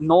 9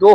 2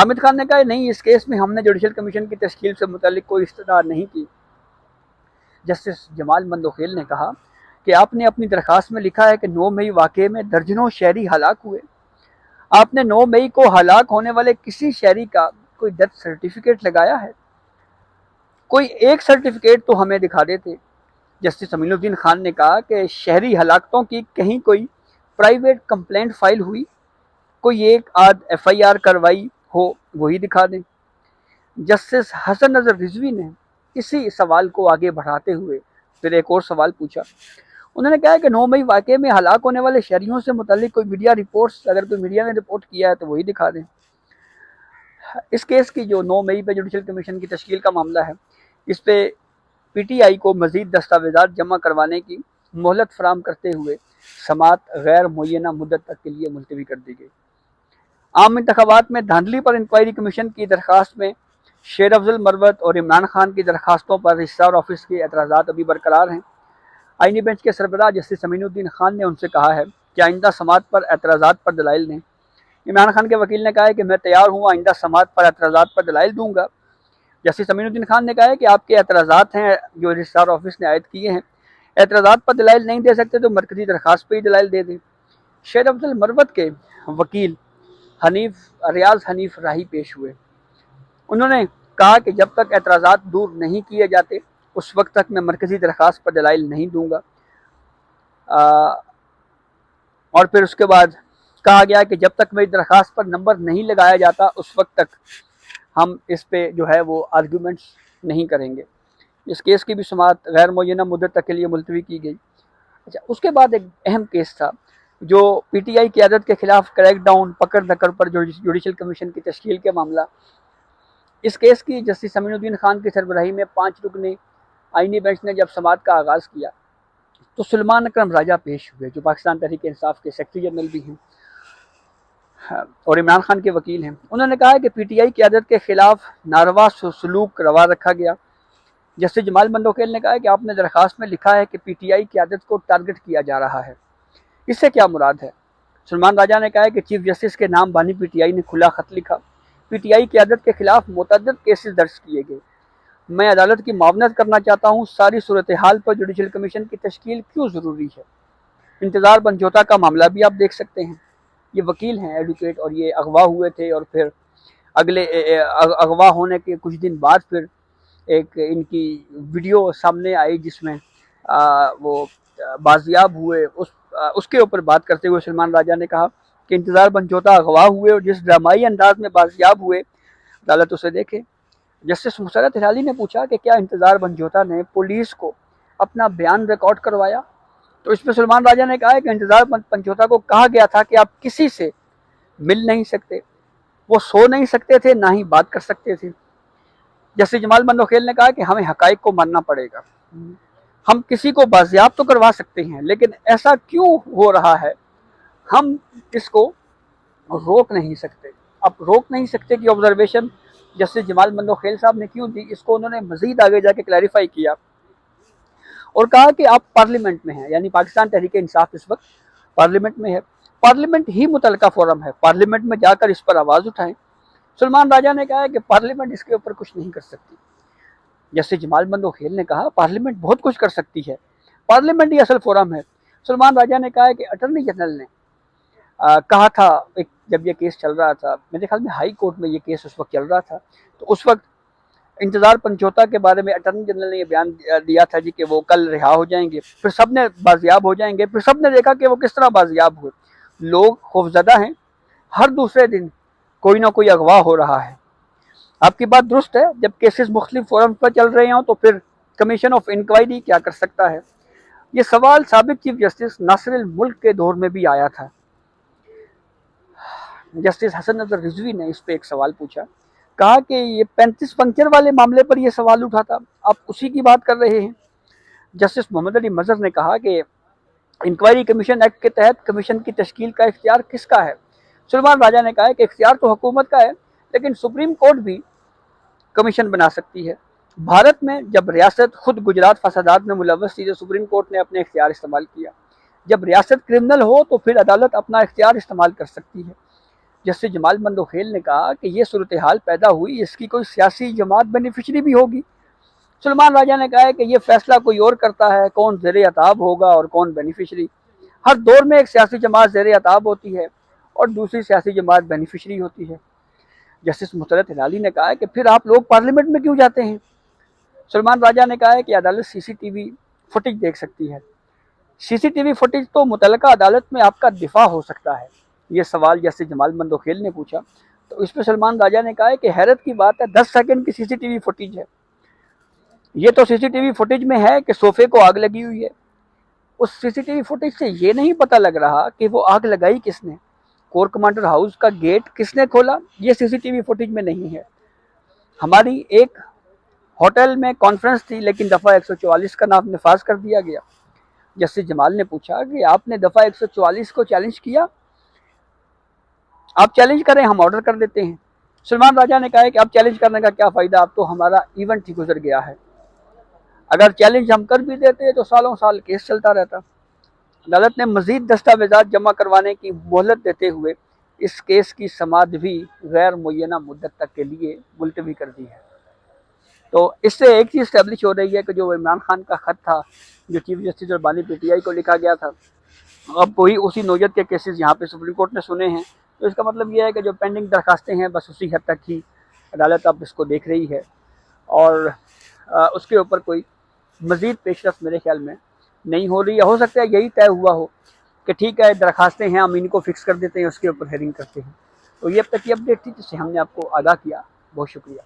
حامد خان نے کہا نہیں، اس کیس میں ہم نے جوڈیشل کمیشن کی تشکیل سے متعلق کوئی استدعا نہیں کی۔ جسٹس جمال مندوخیل نے کہا کہ آپ نے اپنی درخواست میں لکھا ہے کہ 9 مئی واقعے میں درجنوں شہری ہلاک ہوئے۔ آپ نے 9 مئی کو ہلاک ہونے والے کسی شہری کا کوئی ڈیتھ سرٹیفکیٹ لگایا ہے؟ کوئی ایک سرٹیفکیٹ تو ہمیں دکھا دیتے۔ جسٹس امین الدین خان نے کہا کہ شہری ہلاکتوں کی کہیں کوئی پرائیویٹ کمپلینٹ فائل ہوئی، کوئی ایک آدھ ایف آئی آر کروائی ہو وہی دکھا دیں۔ جسٹس حسن نظر رضوی نے اسی سوال کو آگے بڑھاتے ہوئے پھر ایک اور سوال پوچھا۔ انہوں نے کہا کہ 9 مئی واقعے میں ہلاک ہونے والے شہریوں سے متعلق کوئی میڈیا رپورٹس، اگر کوئی میڈیا نے رپورٹ کیا ہے تو وہی دکھا دیں۔ اس کیس کی جو 9 مئی پہ جوڈیشل کمیشن کی تشکیل کا معاملہ ہے، اس پہ پی ٹی آئی کو مزید دستاویزات جمع کروانے کی مہلت فراہم کرتے ہوئے سماعت غیر معینہ مدت تک کے لیے ملتوی کر دی گئی۔ عام انتخابات میں دھاندلی پر انکوائری کمیشن کی درخواست میں شیر افضل مروت اور عمران خان کی درخواستوں پر رجسٹرار آفس کے اعتراضات ابھی برقرار ہیں۔ آئینی بینچ کے سربراہ جسٹس امین الدین خان نے ان سے کہا ہے کہ آئندہ سماعت پر اعتراضات پر دلائل دیں۔ عمران خان کے وکیل نے کہا ہے کہ میں تیار ہوں، آئندہ سماعت پر اعتراضات پر دلائل دوں گا۔ جسٹس امین الدین خان نے کہا ہے کہ آپ کے اعتراضات ہیں جو رجسٹرار آفس نے عائد کیے ہیں، اعتراضات پر دلائل نہیں دے سکتے تو مرکزی درخواست پہ ہی دلائل دے دیں۔ شیر افضل مروت کے وکیل ریاض حنیف راہی پیش ہوئے۔ انہوں نے کہا کہ جب تک اعتراضات دور نہیں کیے جاتے اس وقت تک میں مرکزی درخواست پر دلائل نہیں دوں گا۔ اور پھر اس کے بعد کہا گیا کہ جب تک میری درخواست پر نمبر نہیں لگایا جاتا اس وقت تک ہم اس پہ جو ہے وہ آرگیومنٹس نہیں کریں گے۔ اس کیس کی بھی سماعت غیر معینہ مدت تک کے لیے ملتوی کی گئی۔ اچھا، اس کے بعد ایک اہم کیس تھا جو پی ٹی آئی قیادت کے خلاف کریک ڈاؤن، پکڑ دھکڑ پر جوڈیشل کمیشن کی تشکیل کے معاملہ۔ اس کیس کی جسٹس امین الدین خان کی سربراہی میں 5 رکنی آئینی بینچ نے جب سماعت کا آغاز کیا تو سلمان اکرم راجہ پیش ہوئے جو پاکستان تحریک انصاف کے سیکرٹری جنرل بھی ہیں اور عمران خان کے وکیل ہیں۔ انہوں نے کہا کہ پی ٹی آئی قیادت کے خلاف ناروا سلوک روا رکھا گیا۔ جسٹس جمال مندوخیل نے کہا کہ آپ نے درخواست میں لکھا ہے کہ پی ٹی آئی قیادت کو ٹارگٹ کیا جا رہا ہے، اس سے کیا مراد ہے؟ سلمان راجہ نے کہا کہ چیف جسٹس کے نام بانی پی ٹی آئی نے کھلا خط لکھا، پی ٹی آئی قیادت کے خلاف متعدد کیسز درج کیے گئے، میں عدالت کی معاونت کرنا چاہتا ہوں، ساری صورتحال پر جوڈیشل کمیشن کی تشکیل کیوں ضروری ہے؟ انتظار بنجوتا کا معاملہ بھی آپ دیکھ سکتے ہیں، یہ وکیل ہیں ایڈوکیٹ اور یہ اغوا ہوئے تھے اور پھر اگلے اغوا ہونے کے کچھ دن بعد پھر ایک ان کی ویڈیو سامنے آئی جس میں وہ بازیاب ہوئے۔ اس کے اوپر بات کرتے ہوئے سلمان راجہ نے کہا کہ انتظار بنجوتا اغوا ہوئے اور جس ڈرامائی انداز میں بازیاب ہوئے عدالت اسے دیکھے۔ جسٹس مسرت ہلالی نے پوچھا کہ کیا انتظار بنجوتا نے پولیس کو اپنا بیان ریکارڈ کروایا؟ تو اس میں سلمان راجہ نے کہا کہ انتظار بنجوتا کو کہا گیا تھا کہ آپ کسی سے مل نہیں سکتے، وہ سو نہیں سکتے تھے، نہ ہی بات کر سکتے تھے۔ جسٹس جمال مندوخیل نے کہا کہ ہمیں حقائق کو ماننا پڑے گا، ہم کسی کو بازیاب تو کروا سکتے ہیں لیکن ایسا کیوں ہو رہا ہے ہم اس کو روک نہیں سکتے۔ اب روک نہیں سکتے کہ آبزرویشن جسٹس جمال مندوخیل صاحب نے کیوں دی، اس کو انہوں نے مزید آگے جا کے کلیریفائی کیا اور کہا کہ آپ پارلیمنٹ میں ہیں، یعنی پاکستان تحریک انصاف اس وقت پارلیمنٹ میں ہے، پارلیمنٹ ہی متعلقہ فورم ہے، پارلیمنٹ میں جا کر اس پر آواز اٹھائیں۔ سلمان راجہ نے کہا کہ پارلیمنٹ اس کے اوپر کچھ نہیں کر سکتی۔ جسٹس جمال مندوخیل نے کہا پارلیمنٹ بہت کچھ کر سکتی ہے، پارلیمنٹ ہی اصل فورم ہے۔ سلمان راجہ نے کہا کہ اٹارنی جنرل نے کہا تھا جب یہ کیس چل رہا تھا، میرے خیال میں ہائی کورٹ میں یہ کیس اس وقت چل رہا تھا، تو اس وقت انتظار بنجوتا کے بارے میں اٹارنی جنرل نے یہ بیان دیا تھا جی کہ وہ کل رہا ہو جائیں گے، پھر سب نے بازیاب ہو جائیں گے، پھر سب نے دیکھا کہ وہ کس طرح بازیاب ہوئے۔ لوگ خوفزدہ ہیں، ہر دوسرے دن کوئی نہ کوئی اغوا ہو رہا ہے۔ آپ کی بات درست ہے، جب کیسز مختلف فورم پر چل رہے ہوں تو پھر کمیشن آف انکوائری کیا کر سکتا ہے؟ یہ سوال سابق چیف جسٹس ناصر الملک کے دور میں بھی آیا تھا۔ جسٹس حسن نظر رضوی نے اس پہ ایک سوال پوچھا، کہا کہ یہ 35 پنکچر والے معاملے پر یہ سوال اٹھا تھا، آپ اسی کی بات کر رہے ہیں؟ جسٹس محمد علی مظہر نے کہا کہ انکوائری کمیشن ایکٹ کے تحت کمیشن کی تشکیل کا اختیار کس کا ہے؟ سلمان راجہ نے کہا کہ اختیار تو حکومت کا ہے لیکن سپریم کورٹ بھی کمیشن بنا سکتی ہے۔ بھارت میں جب ریاست خود گجرات فسادات میں ملوث تھی تو سپریم کورٹ نے اپنے اختیار استعمال کیا، جب ریاست کرمنل ہو تو پھر عدالت اپنا اختیار استعمال کر سکتی ہے۔ جسٹس جمال مندوخیل نے کہا کہ یہ صورتحال پیدا ہوئی، اس کی کوئی سیاسی جماعت بینیفیشری بھی ہوگی۔ سلمان راجہ نے کہا ہے کہ یہ فیصلہ کوئی اور کرتا ہے، کون زیر عتاب ہوگا اور کون بینیفیشری۔ ہر دور میں ایک سیاسی جماعت زیر عتاب ہوتی ہے اور دوسری سیاسی جماعت بینیفیشری ہوتی ہے۔ جسٹس مسرت ہلالی نے کہا ہے کہ پھر آپ لوگ پارلیمنٹ میں کیوں جاتے ہیں؟ سلمان راجہ نے کہا ہے کہ عدالت سی سی ٹی وی فوٹیج دیکھ سکتی ہے۔ سی سی ٹی وی فوٹیج تو متعلقہ عدالت میں آپ کا دفاع ہو سکتا ہے، یہ سوال جسٹس جمال مندوخیل نے پوچھا تو اس پہ سلمان راجہ نے کہا ہے کہ حیرت کی بات ہے 10 سیکنڈ کی سی سی ٹی وی فوٹیج ہے۔ یہ تو سی سی ٹی وی فوٹیج میں ہے کہ صوفے کو آگ لگی ہوئی ہے، اس سی سی ٹی وی فوٹیج سے یہ نہیں پتہ لگ رہا کہ وہ آگ لگائی کس نے، کور کمانڈر ہاؤس کا گیٹ کس نے کھولا، یہ سی سی ٹی وی فوٹیج میں نہیں ہے۔ ہماری ایک ہوٹل میں کانفرنس تھی لیکن دفعہ 144 کا نام نفاذ کر دیا گیا۔ جسٹس جمال نے پوچھا کہ آپ نے دفعہ 144 کو چیلنج کیا؟ آپ چیلنج کریں، ہم آرڈر کر دیتے ہیں۔ سلمان راجہ نے کہا ہے کہ اب چیلنج کرنے کا کیا فائدہ، اب تو ہمارا ایونٹ ہی گزر گیا ہے، اگر چیلنج ہم کر بھی دیتے تو سالوں سال کیس چلتا رہتا۔ عدالت نے مزید دستاویزات جمع کروانے کی مہلت دیتے ہوئے اس کیس کی سماعت بھی غیر معینہ مدت تک کے لیے ملتوی کر دی ہے۔ تو اس سے ایک چیز اسٹیبلش ہو رہی ہے کہ جو عمران خان کا خط تھا جو چیف جسٹس اور بانی پی ٹی آئی کو لکھا گیا تھا، اب وہی اسی نوعیت کے کیسز یہاں پہ سپریم کورٹ نے سنے ہیں، تو اس کا مطلب یہ ہے کہ جو پینڈنگ درخواستیں ہیں بس اسی حد تک ہی عدالت اب اس کو دیکھ رہی ہے، اور اس کے اوپر کوئی مزید پیش رفت میرے خیال میں نہیں ہو رہی ہے۔ ہو سکتا ہے یہی طے ہوا ہو کہ ٹھیک ہے درخواستیں ہیں ہم ان کو فکس کر دیتے ہیں، اس کے اوپر ہیئرنگ کرتے ہیں۔ تو یہ اب تک کی اپڈیٹ تھی جس سے ہم نے آپ کو آگاہ کیا۔ بہت شکریہ۔